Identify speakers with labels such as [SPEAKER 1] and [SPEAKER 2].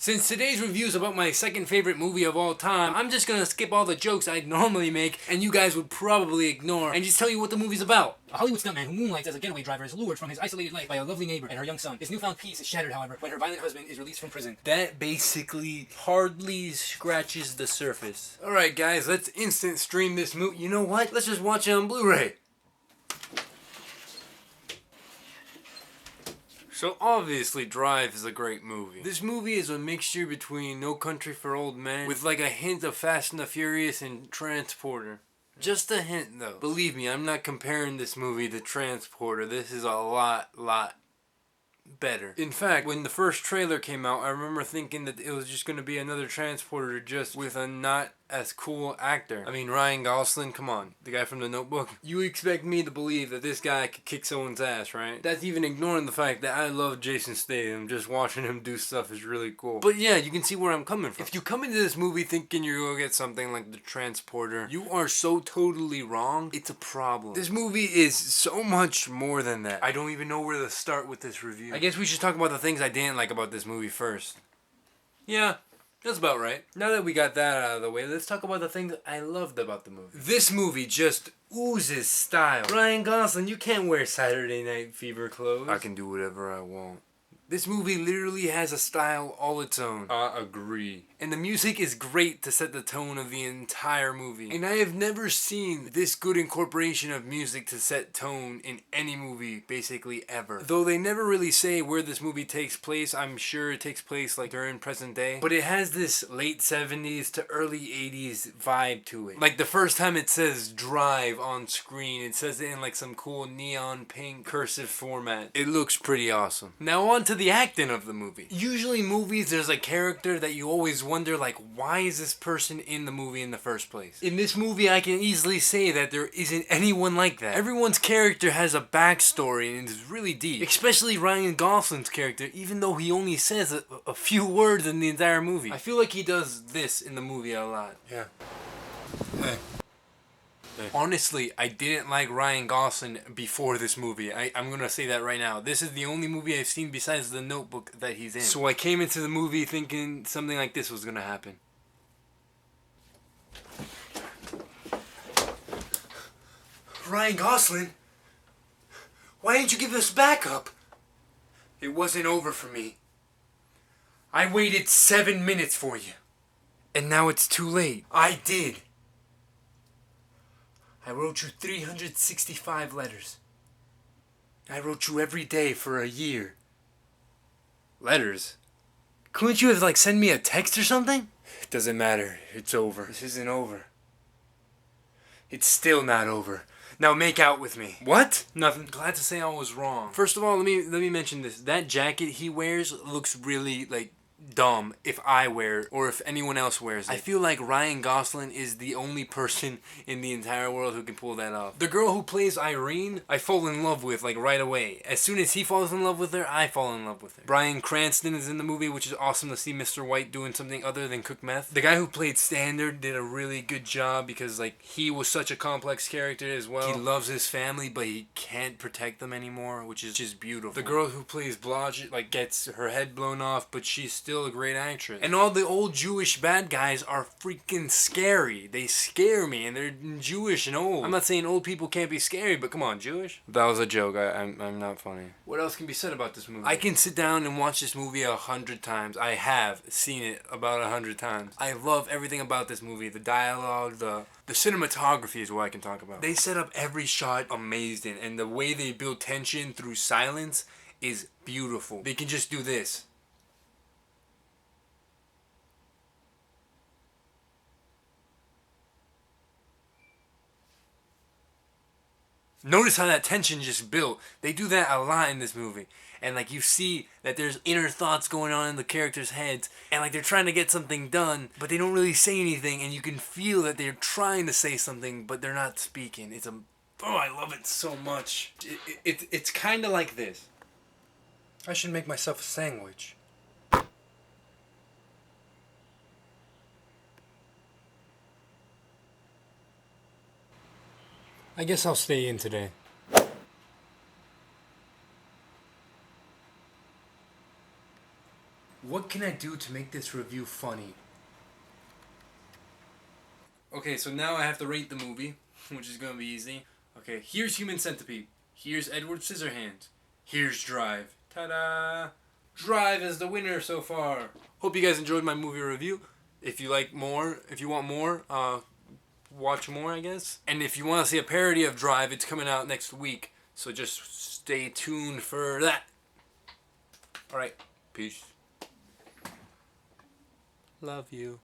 [SPEAKER 1] Since today's review is about my second favorite movie of all time, I'm just gonna skip all the jokes I'd normally make and you guys would probably ignore and just tell you what the movie's about. A Hollywood stuntman who moonlights as a getaway driver is lured from his isolated life by a lovely neighbor and her young son. His newfound peace is shattered, however, when her violent husband is released from prison. That basically hardly scratches the surface. Alright guys, let's instant stream this movie. You know what? Let's just watch it on Blu-ray. So obviously Drive is a great movie. This movie is a mixture between No Country for Old Men with like a hint of Fast and the Furious and Transporter. Just a hint though. Believe me, I'm not comparing this movie to Transporter. This is a lot better. In fact, when the first trailer came out, I remember thinking that it was just going to be another Transporter just with a not as cool actor. I mean, Ryan Gosling, come on, the guy from The Notebook. You expect me to believe that this guy could kick someone's ass, right? That's even ignoring the fact that I love Jason Statham. Just watching him do stuff is really cool. But yeah, you can see where I'm coming from. If you come into this movie thinking you're going to get something like The Transporter, you are so totally wrong. It's a problem. This movie is so much more than that. I don't even know where to start with this review. I guess we should talk about the things I didn't like about this movie first. Yeah. That's about right. Now that we got that out of the way, let's talk about the things I loved about the movie. This movie just oozes style. Ryan Gosling, you can't wear Saturday Night Fever clothes. I can do whatever I want. This movie literally has a style all its own. I agree. And the music is great to set the tone of the entire movie. And I have never seen this good incorporation of music to set tone in any movie, basically ever. Though they never really say where this movie takes place, I'm sure it takes place like during present day. But it has this late 70s to early 80s vibe to it. Like the first time it says Drive on screen, it says it in like some cool neon pink cursive format. It looks pretty awesome. Now on to the acting of the movie. Usually movies, there's a character that you always wonder, like, why is this person in the movie in the first place? In this movie, I can easily say that there isn't anyone like that. Everyone's character has a backstory and is really deep. Especially Ryan Gosling's character, even though he only says a few words in the entire movie. I feel like he does this in the movie a lot. Yeah. Hey. Honestly, I didn't like Ryan Gosling before this movie. I'm gonna say that right now. This is the only movie I've seen besides The Notebook that he's in. So I came into the movie thinking something like this was gonna happen. Ryan Gosling? Why didn't you give us backup? It wasn't over for me. I waited 7 minutes for you. And now it's too late. I did. I wrote you 365 letters. I wrote you every day for a year. Letters? Couldn't you have, like, sent me a text or something? It doesn't matter. It's over. This isn't over. It's still not over. Now make out with me. What? Nothing. Glad to say I was wrong. First of all, let me mention this. That jacket he wears looks really, like, dumb if I wear it or if anyone else wears it. I feel like Ryan Gosling is the only person in the entire world who can pull that off. The girl who plays Irene, I fall in love with like right away. As soon as he falls in love with her, I fall in love with her. Bryan Cranston is in the movie, which is awesome to see Mr. White doing something other than cook meth. The guy who played Standard did a really good job because like he was such a complex character as well. He loves his family, but he can't protect them anymore, which is just beautiful. The girl who plays Blodgett like gets her head blown off, but she's still a great actress. And all the old Jewish bad guys are freaking scary. They scare me, and they're Jewish and old. I'm not saying old people can't be scary, but come on, Jewish? That was a joke. I'm not funny. What else can be said about this movie? I can sit down and watch this movie 100 times. I have seen it about 100 times. I love everything about this movie. The dialogue, the cinematography is what I can talk about. They set up every shot amazing, and the way they build tension through silence is beautiful. They can just do this. Notice how that tension just built. They do that a lot in this movie. And like you see that there's inner thoughts going on in the characters' heads. And like they're trying to get something done, but they don't really say anything. And you can feel that they're trying to say something, but they're not speaking. Oh, I love it so much. It's kind of like this. I should make myself a sandwich. I guess I'll stay in today. what can I do to make this review funny? Okay, so now I have to rate the movie, which is gonna be easy. Okay, here's Human Centipede. Here's Edward Scissorhands. Here's Drive. Ta-da! Drive is the winner so far. Hope you guys enjoyed my movie review. If you like more, if you want more, watch more, I guess. And if you want to see a parody of Drive, it's coming out next week. So just stay tuned for that. Alright, peace. Love you.